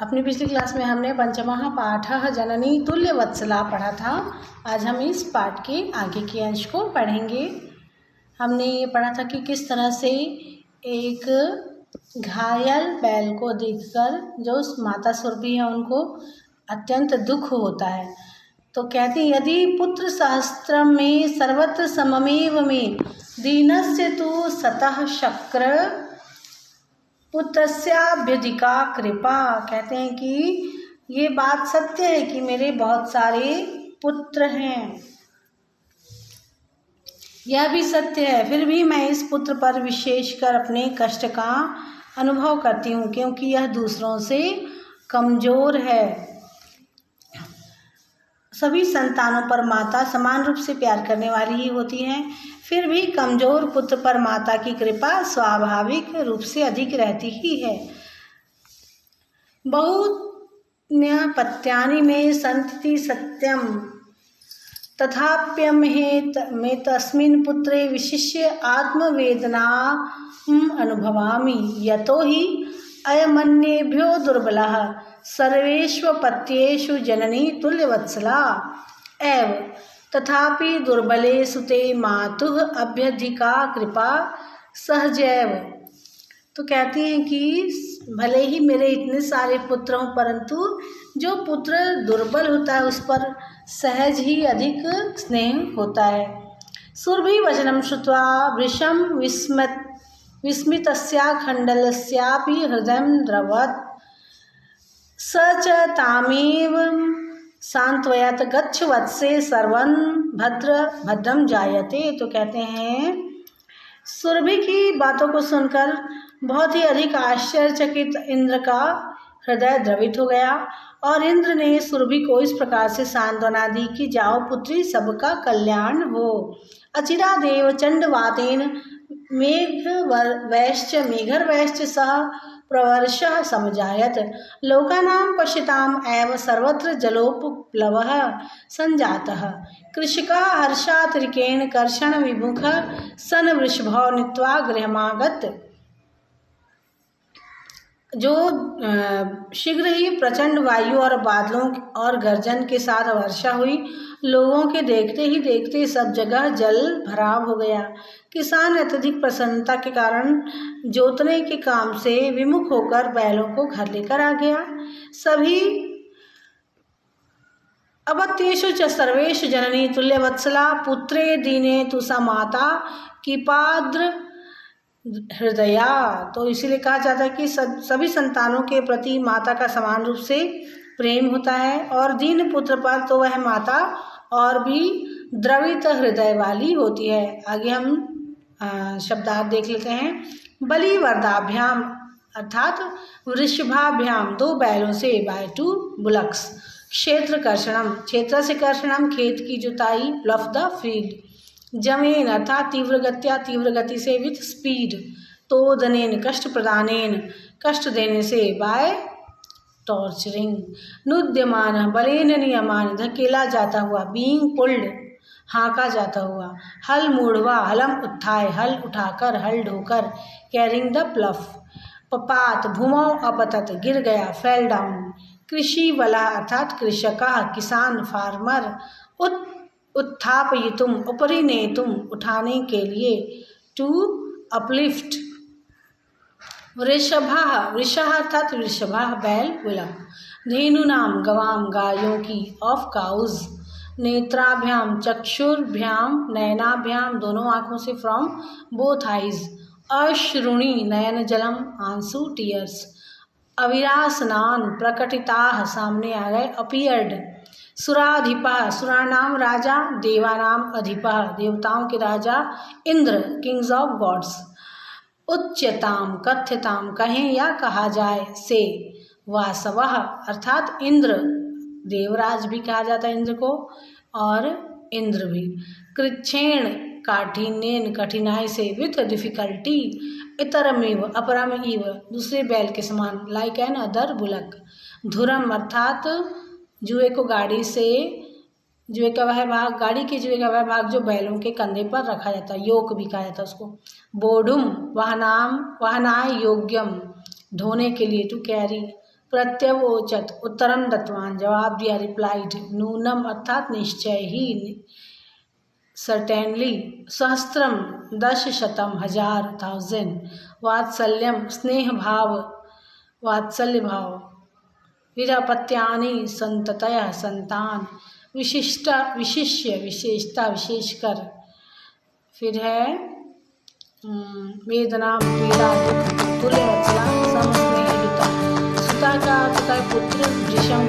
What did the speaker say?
अपनी पिछली क्लास में हमने पंचमः पाठः जननी तुल्यवत्सला पढ़ा था। आज हम इस पाठ के आगे के अंश को पढ़ेंगे। हमने ये पढ़ा था कि किस तरह से एक घायल बैल को देखकर जो माता सुरभि है उनको अत्यंत दुख होता है। तो कहते हैं यदि पुत्र सहस्त्रम में सर्वत्र सममेव में दीनस्य तु सतः शक्र पुत्रस्याभ्यधिका कृपा। कहते हैं कि ये बात सत्य है कि मेरे बहुत सारे पुत्र हैं, यह भी सत्य है, फिर भी मैं इस पुत्र पर विशेषकर अपने कष्ट का अनुभव करती हूँ क्योंकि यह दूसरों से कमजोर है। सभी संतानों पर माता समान रूप से प्यार करने वाली ही होती है, फिर भी कमजोर पुत्र पर माता की कृपा स्वाभाविक रूप से अधिक रहती ही है। बहुन्यपत्यानि में सन्ति सत्यम तथाप्यमहेत में तस्मिन् पुत्रे विशिष्य आत्मवेदनाम् अनुभवामि यतो हि अयमन्येभ्यो दुर्बलः सर्वेष्वपत्येषु जननी तुल्यवत्सला एव तथापि दुर्बले सुते मातुः अभ्यधिका कृपा सहजैव। तो कहती हैं कि भले ही मेरे इतने सारे पुत्र हों परंतु जो पुत्र दुर्बल होता है उस पर सहज ही अधिक स्नेह होता है। सुरभि वचनं श्रुत्वा वृषं विस्मितस्या खण्डलस्यापि हृदयं द्रवत् स च तामेव सांत्वयत् गच्छ वत्से सर्वं भद्रं जायते। तो कहते हैं सुरभि की बातों को सुनकर बहुत ही अधिक आश्चर्यचकित इंद्र का हृदय द्रवित हो गया और इंद्र ने सुरभि को इस प्रकार से सांत्वना दी कि जाओ पुत्री, सबका कल्याण हो। अचिरा देव चंडवातेन मेघर्वैश्च सह प्रवर्षः समजायत लोकानां पश्यताम् एव सर्वत्र जलोपप्लवः संजातः कृषिका हर्षातिरेकेण कर्षण विमुख सन वृषभो नीत्वा गृहमागत। जो शीघ्र ही प्रचंड वायु और बादलों और गर्जन के साथ वर्षा हुई, लोगों के देखते ही देखते सब जगह जल भराव हो गया। किसान अत्यधिक प्रसन्नता के कारण जोतने के काम से विमुख होकर बैलों को घर लेकर आ गया। सभी अपत्येषु च सर्वेषु जननी तुल्यवत्सला पुत्रे दीने तु सा माता कीपाद्र हृदया। तो इसीलिए कहा जाता है कि सभी संतानों के प्रति माता का समान रूप से प्रेम होता है और दीन पुत्र पर तो वह माता और भी द्रवित हृदय वाली होती है। आगे हम शब्दार्थ देख लेते हैं। बलि वरदाभ्याम अर्थात वृषभाभ्याम, दो बैलों से, बाय टू बुलक्स। क्षेत्र कर्षणम, क्षेत्र से कर्षणम, खेत की जुताई, प्लफ द फील्ड। जमेन अर्थात तीव्र गति से, विथ स्पीड। तोदनेन कष्ट प्रदानेन, कष्ट देने से, बाय टॉर्चरिंग। नुद्यमान बलेन नियमान, धकेला जाता हुआ, बीइंग पुल्ड, हाँका जाता हुआ। हल मूढ़वा हलम उत्थाय, हल उठाकर, हल ढोकर। Carrying the प्लफ। पपात भूमौ अपतत, गिर गया, फेल डाउन। कृषि वला अर्थात कृषका, किसान, फार्मर। उत्थापयितुम उपरि नेतुम, उठाने के लिए, टू अपलिफ्ट। वृषभः, वृषः अर्थात वृषभः, बैल, बुलक। धेनुनाम, गवाम, गायों की, ऑफ काउज। नेत्राभ्याम, चक्षुर्भ्याम, नयनाभ्याम, दोनों आँखों से, फ्रॉम बोथ आइज। अश्रुणि, नयन जलम, आंसू, टीयर्स। अविरासनान, प्रकटिताः, सामने आ गए, अपीयर्ड। सुराधिपः, सुरानाम राजा, देवानाम अधिपः, देवताओं के राजा, इंद्र, किंग्स ऑफ गॉड्स। उच्यताम, कथ्यताम, कहें या कहा जाए, से। वासवः अर्थात इंद्र, देवराज भी कहा जाता है इंद्र को, और इंद्र भी। कृच्छेण, काठिन्येन, कठिनाई से, विथ डिफिकल्टी। इतरमेव, अपरम इव, दूसरे बैल के समान, लाइक एन अदर बुलक। धुरम अर्थात जुए को गाड़ी से, जुए का वह भाग, गाड़ी के जुए का वह भाग जो बैलों के कंधे पर रखा जाता है, योक भी कहा जाता है उसको। बोढ़ुम, वहनाय योग्यम, ढोने के लिए, टू कैरी। प्रत्यवोचत उत्तरम दत्तवान, जवाब दिया, रिप्लाइड, नूनम अर्थात निश्चय ही, सर्टेनली, सहस्त्रम 10,000 हजार, 1000, वात्सल्यम स्नेह भाव, वात्सल्य भाव, विरपत्यानि संततया संतान, विशिष्टा विशिष्य विशेषता विशेषकर, फिर है वेदना पीड़ा दुख, तुल्य वत्सला समस्नेहिता, सुता का पुत्र, वृषम